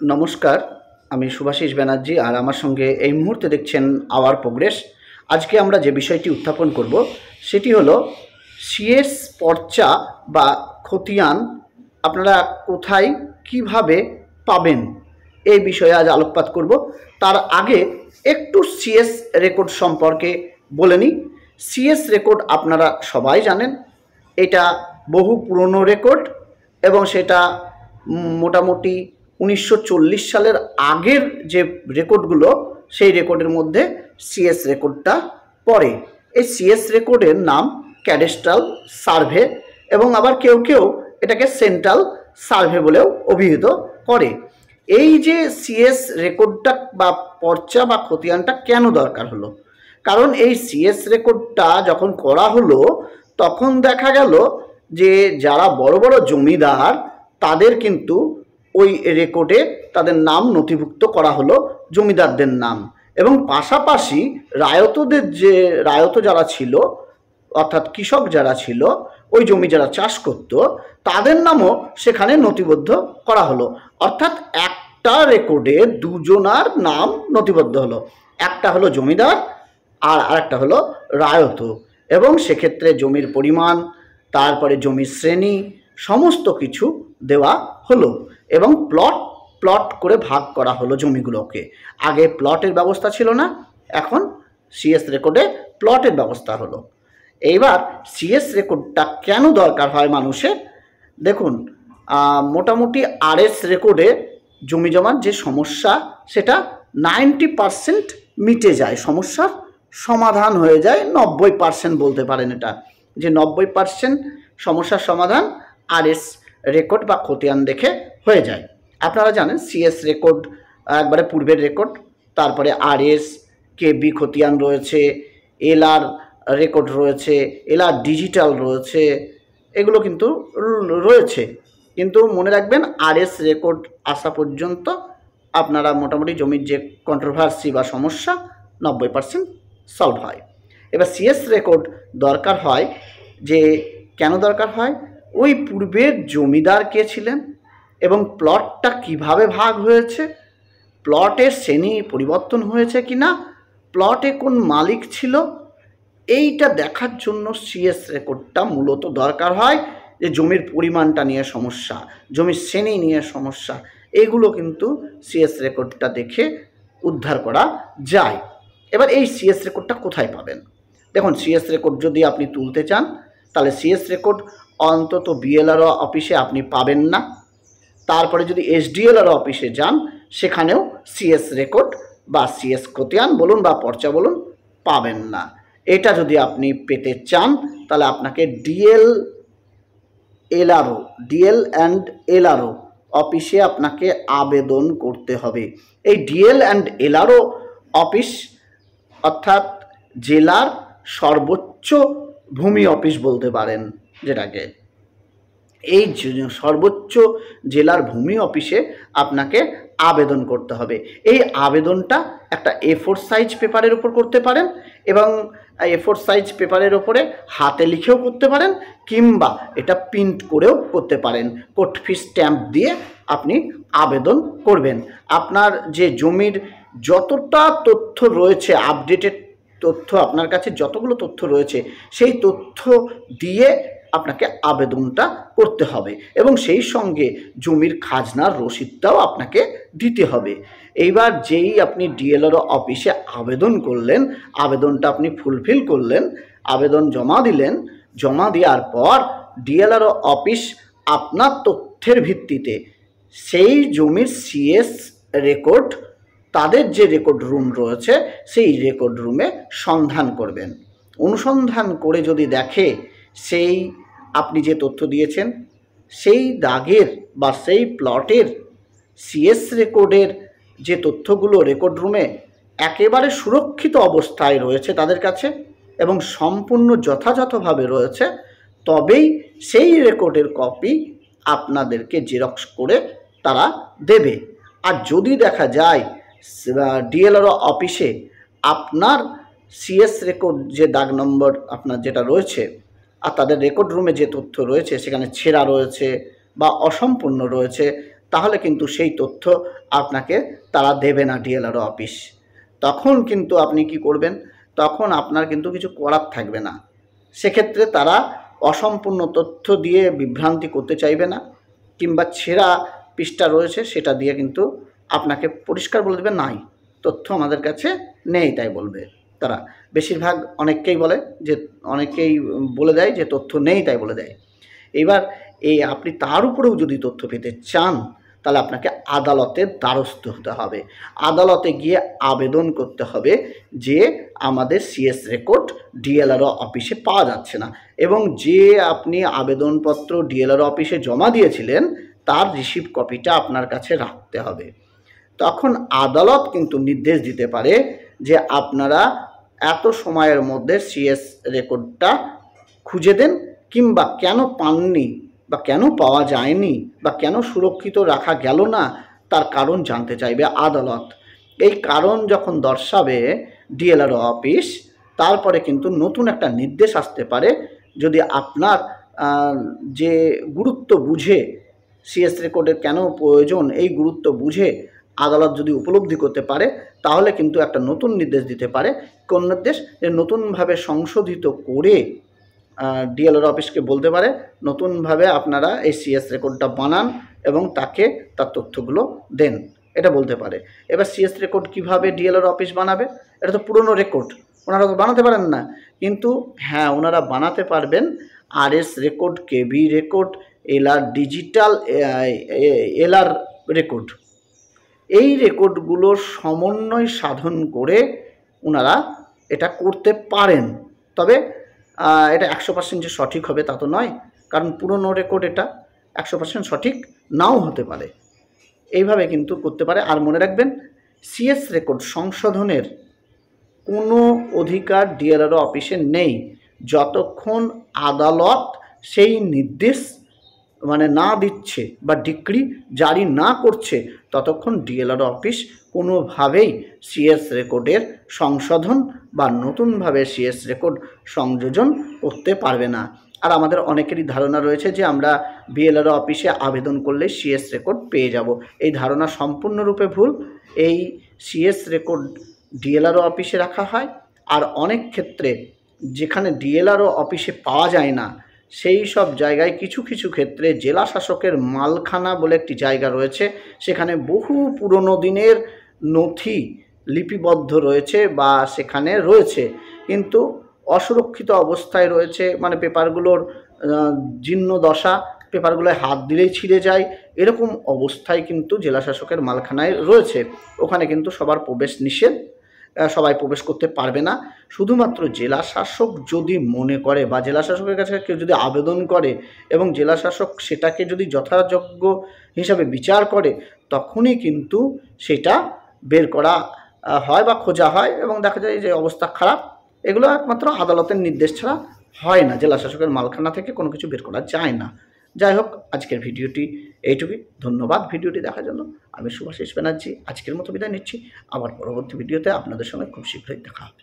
নমস্কার, আমি শুভাশিস ব্যানার্জি আর আমার সঙ্গে এই মুহূর্তে দেখছেন আওয়ার প্রোগ্রেস। আজকে আমরা যে বিষয়টি উত্থাপন করব সেটি হলো সিএস পর্চা বা খতিয়ান আপনারা কোথায় কিভাবে পাবেন এই বিষয়ে আজ আলোকপাত করব। তার আগে একটু সিএস রেকর্ড সম্পর্কে বলে নিই। সিএস রেকর্ড আপনারা সবাই জানেন, এটা বহু পুরনো রেকর্ড এবং সেটা মোটামুটি 1940 সালের আগের যে রেকর্ডগুলো সেই রেকর্ডের মধ্যে সিএস রেকর্ডটা পড়ে। এই সিএস রেকর্ডের নাম ক্যাডেস্ট্রাল সার্ভে এবং আবার কেউ কেউ এটাকে সেন্ট্রাল সার্ভে বলেও অভিহিত করে। এই যে সিএস রেকর্ডটা বা পর্চা বা খতিয়ানটা কেন দরকার হলো? কারণ এই সিএস রেকর্ডটা যখন করা হলো তখন দেখা গেল যে যারা বড় বড় জমিদার তাদের কিন্তু ওই রেকর্ডে তাদের নাম নথিভুক্ত করা হলো, জমিদারদের নাম, এবং পাশাপাশি রায়ত যারা ছিল অর্থাৎ কৃষক যারা ছিল, ওই জমি যারা চাষ করত তাদের নামও সেখানে নথিবদ্ধ করা হলো। অর্থাৎ একটা রেকর্ডে দুজনার নাম নথিবদ্ধ হলো, একটা হলো জমিদার আর আরেকটা হলো রায়ত। এবং সেক্ষেত্রে জমির পরিমাণ, তারপরে জমির শ্রেণী, সমস্ত কিছু দেওয়া হলো এবং প্লট করে ভাগ করা হলো জমিগুলোকে। আগে প্লটের ব্যবস্থা ছিল না, এখন সিএস রেকর্ডে প্লটের ব্যবস্থা হলো। এইবার সিএস রেকর্ডটা কেন দরকার হয় মানুষের? দেখুন, মোটামুটি আরএস রেকর্ডে জমি জমার যে সমস্যা সেটা 90% মিটে যায়, সমস্যার সমাধান হয়ে যায়। 90% বলতে পারেন এটা, যে 90% সমস্যার সমাধান আরএস রেকর্ড বা খতিয়ান দেখে হয়ে যায়। আপনারা জানেন সিএস রেকর্ড একবারে পূর্বের রেকর্ড, তারপরে আরএস, কেবি খতিয়ান রয়েছে, এলআর রেকর্ড রয়েছে, এলআর ডিজিটাল রয়েছে, এগুলো কিন্তু রয়েছে। কিন্তু মনে রাখবেন আরএস রেকর্ড আসা পর্যন্ত আপনারা মোটামুটি জমির যে কন্ট্রোভার্সি বা সমস্যা 90% সলভ হয়। এবার সিএস রেকর্ড দরকার হয় যে কেন দরকার হয়? ওই পূর্বের জমিদার কে ছিলেন এবং প্লটটা কিভাবে ভাগ হয়েছে, প্লটের শ্রেণী পরিবর্তন হয়েছে কিনা, প্লটে কোন মালিক ছিল, এইটা দেখার জন্য সিএস রেকর্ডটা মূলত দরকার হয়। যে জমির পরিমাণটা নিয়ে সমস্যা, জমির শ্রেণী নিয়ে সমস্যা, এগুলো কিন্তু সিএস রেকর্ডটা দেখে উদ্ধার করা যায়। এবার এই সিএস রেকর্ডটা কোথায় পাবেন? দেখুন, সিএস রেকর্ড যদি আপনি তুলতে চান তাহলে সিএস রেকর্ড অন্তত বিএলআরও অফিসে আপনি পাবেন না। তারপরে যদি এসডিএলআর অফিসে যান সেখানেও সিএস রেকর্ড বা সিএস খতিয়ান বলুন বা পর্চা বলুন পাবেন না। এটা যদি আপনি পেতে চান তাহলে আপনাকে ডিএল অ্যান্ড এলআরও অফিসে আপনাকে আবেদন করতে হবে। এই ডিএল অ্যান্ড এলআরও অফিস অর্থাৎ জেলার সর্বোচ্চ ভূমি অফিস বলতে পারেন যেটাকে, এই সর্বোচ্চ জেলার ভূমি অফিসে আপনাকে আবেদন করতে হবে। এই আবেদনটা একটা A4 সাইজ পেপারের উপর করতে পারেন এবং A4 সাইজ পেপারের ওপরে হাতে লিখেও করতে পারেন, কিংবা এটা প্রিন্ট করেও করতে পারেন। কোর্ট ফি স্ট্যাম্প দিয়ে আপনি আবেদন করবেন। আপনার যে জমির যতটা তথ্য রয়েছে, আপডেটেড তথ্য, আপনার কাছে যতগুলো তথ্য রয়েছে সেই তথ্য দিয়ে আপনাকে আবেদনটা করতে হবে এবং সেই সঙ্গে জমির খাজনার রসিদটাও আপনাকে দিতে হবে। এইবার যেই আপনি ডিএলআরও অফিসে আবেদন করলেন, আবেদনটা আপনি ফুলফিল করলেন, আবেদন জমা দিলেন, জমা দেওয়ার পর ডিএলআরও অফিস আপনার তথ্যের ভিত্তিতে সেই জমির সিএস রেকর্ড, তাদের যে রেকর্ড রুম রয়েছে সেই রেকর্ড রুমে সন্ধান করবেন। অনুসন্ধান করে যদি দেখে সেই আপনি যে তথ্য দিয়েছেন সেই দাগের বা সেই প্লটের সিএস রেকর্ডের যে তথ্যগুলো রেকর্ড রুমে একেবারে সুরক্ষিত অবস্থায় রয়েছে তাদের কাছে এবং সম্পূর্ণ যথাযথভাবে রয়েছে, তবেই সেই রেকর্ডের কপি আপনাদেরকে জেরক্স করে তারা দেবে। আর যদি দেখা যায় ডিএলআরও অফিসে আপনার সিএস রেকর্ড যে দাগ নম্বর আপনার যেটা রয়েছে আর তাদের রেকর্ড রুমে যে তথ্য রয়েছে সেখানে ছেঁড়া রয়েছে বা অসম্পূর্ণ রয়েছে, তাহলে কিন্তু সেই তথ্য আপনাকে তারা দেবে না ডিএলআরও অফিস। তখন কিন্তু আপনি কি করবেন, তখন আপনার কিন্তু কিছু করার থাকবে না। সেক্ষেত্রে তারা অসম্পূর্ণ তথ্য দিয়ে বিভ্রান্তি করতে চাইবে না, কিংবা ছেঁড়া পৃষ্ঠা রয়েছে সেটা দিয়ে কিন্তু আপনাকে পরিষ্কার বলে দেবে নাই, তথ্য আমাদের কাছে নেই, তাই বলবে তারা। বেশিরভাগ অনেককেই বলে দেয় যে তথ্য নেই, তাই বলে দেয়। এবার আপনি তার উপরেও যদি তথ্য পেতে চান, তাহলে আপনাকে আদালতের দ্বারস্থ হতে হবে। আদালতে গিয়ে আবেদন করতে হবে যে আমাদের সিএস রেকর্ড ডিএলআরও অফিসে পাওয়া যাচ্ছে না, এবং যে আপনি আবেদনপত্র ডিএলআরও অফিসে জমা দিয়েছিলেন তার রিসিভ কপিটা আপনার কাছে রাখতে হবে। তখন আদালত কিন্তু নির্দেশ দিতে পারে যে আপনারা এত সময়ের মধ্যে সিএস রেকর্ডটা খুঁজে দেন, কিংবা কেন পাননি বা কেন পাওয়া যায়নি বা কেন সুরক্ষিত রাখা গেল না তার কারণ জানতে চাইবে আদালত। এই কারণ যখন দর্শাবে ডিএলআরও অফিস, তারপরে কিন্তু নতুন একটা নির্দেশ আসতে পারে। যদি আপনার যে গুরুত্ব বুঝে সিএস রেকর্ডের কেন প্রয়োজন, এই গুরুত্ব বুঝে আদালত যদি উপলব্ধি করতে পারে, তাহলে কিন্তু একটা নতুন নির্দেশ দিতে পারে। কোন নির্দেশ? যে নতুনভাবে সংশোধিত করে ডিএলআরও অফিসকে বলতে পারে নতুনভাবে আপনারা এই সিএস রেকর্ডটা বানান এবং তাকে তার তথ্যগুলো দেন, এটা বলতে পারে। এবার সিএস রেকর্ড কীভাবে ডিএলআরও অফিস বানাবে? এটা তো পুরনো রেকর্ড, ওনারা তো বানাতে পারেন না। কিন্তু হ্যাঁ, ওনারা বানাতে পারবেন RS record, KB record, LR digital, LR record. এই রেকর্ডগুলোর সমন্বয় সাধন করে ওনারা এটা করতে পারেন। তবে এটা 100% যে সঠিক হবে তা তো নয়, কারণ পুরনো রেকর্ড এটা 100% সঠিক নাও হতে পারে। এইভাবে কিন্তু করতে পারে। আর মনে রাখবেন, সিএস রেকর্ড সংশোধনের কোনো অধিকার ডিএলআরও অফিসে নেই যতক্ষণ আদালত সেই নির্দেশ না দিচ্ছে বা ডিক্রি জারি না করছে, ততক্ষণ ডিএলআরও অফিস কোনোভাবেই সিএস রেকর্ডের সংশোধন বা নতুনভাবে সিএস রেকর্ড সংযোজন করতে পারবে না। আর আমাদের অনেকেরই ধারণা রয়েছে যে আমরা বিএলআরও অফিসে আবেদন করলে সিএস রেকর্ড পেয়ে যাব। এই ধারণা সম্পূর্ণরূপে ভুল। এই সিএস রেকর্ড ডিএলআরও অফিসে রাখা হয়, আর অনেক ক্ষেত্রে যেখানে ডিএলআরও অফিসে পাওয়া যায় না, সেই সব জায়গায় কিছু কিছু ক্ষেত্রে জেলা শাসকের মালখানা বলে একটি জায়গা রয়েছে, সেখানে বহু পুরনো দিনের নথি লিপিবদ্ধ রয়েছে বা সেখানে রয়েছে, কিন্তু অসুরক্ষিত অবস্থায় রয়েছে। পেপারগুলোর জীর্ণ দশা, পেপারগুলোয় হাত দিলেই ছিঁড়ে যায়, এরকম অবস্থায় কিন্তু জেলা শাসকের মালখানায় রয়েছে। ওখানে কিন্তু সবার প্রবেশ নিষেধ, সবাই প্রবেশ করতে পারবে না। শুধুমাত্র জেলা শাসক যদি মনে করে বা জেলা শাসকের কাছে কেউ যদি আবেদন করে এবং জেলা শাসক সেটাকে যদি যথাযোগ্য হিসাবে বিচার করে, তখনই কিন্তু সেটা বের করা হয় বা খোঁজা হয় এবং দেখা যায় যে অবস্থা খারাপ। এগুলো একমাত্র আদালতের নির্দেশ ছাড়া হয় না, জেলা শাসকের মালখানা থেকে কোনো কিছু বের করা যায় না। যাই হোক, আজকের ভিডিওটি এইটুকুই। ধন্যবাদ ভিডিওটি দেখার জন্য। আমি শুভাশিস ব্যানার্জি আজকের মতো বিদায় নিচ্ছি। আবার পরবর্তী ভিডিওতে আপনাদের সঙ্গে খুব শীঘ্রই দেখা হবে।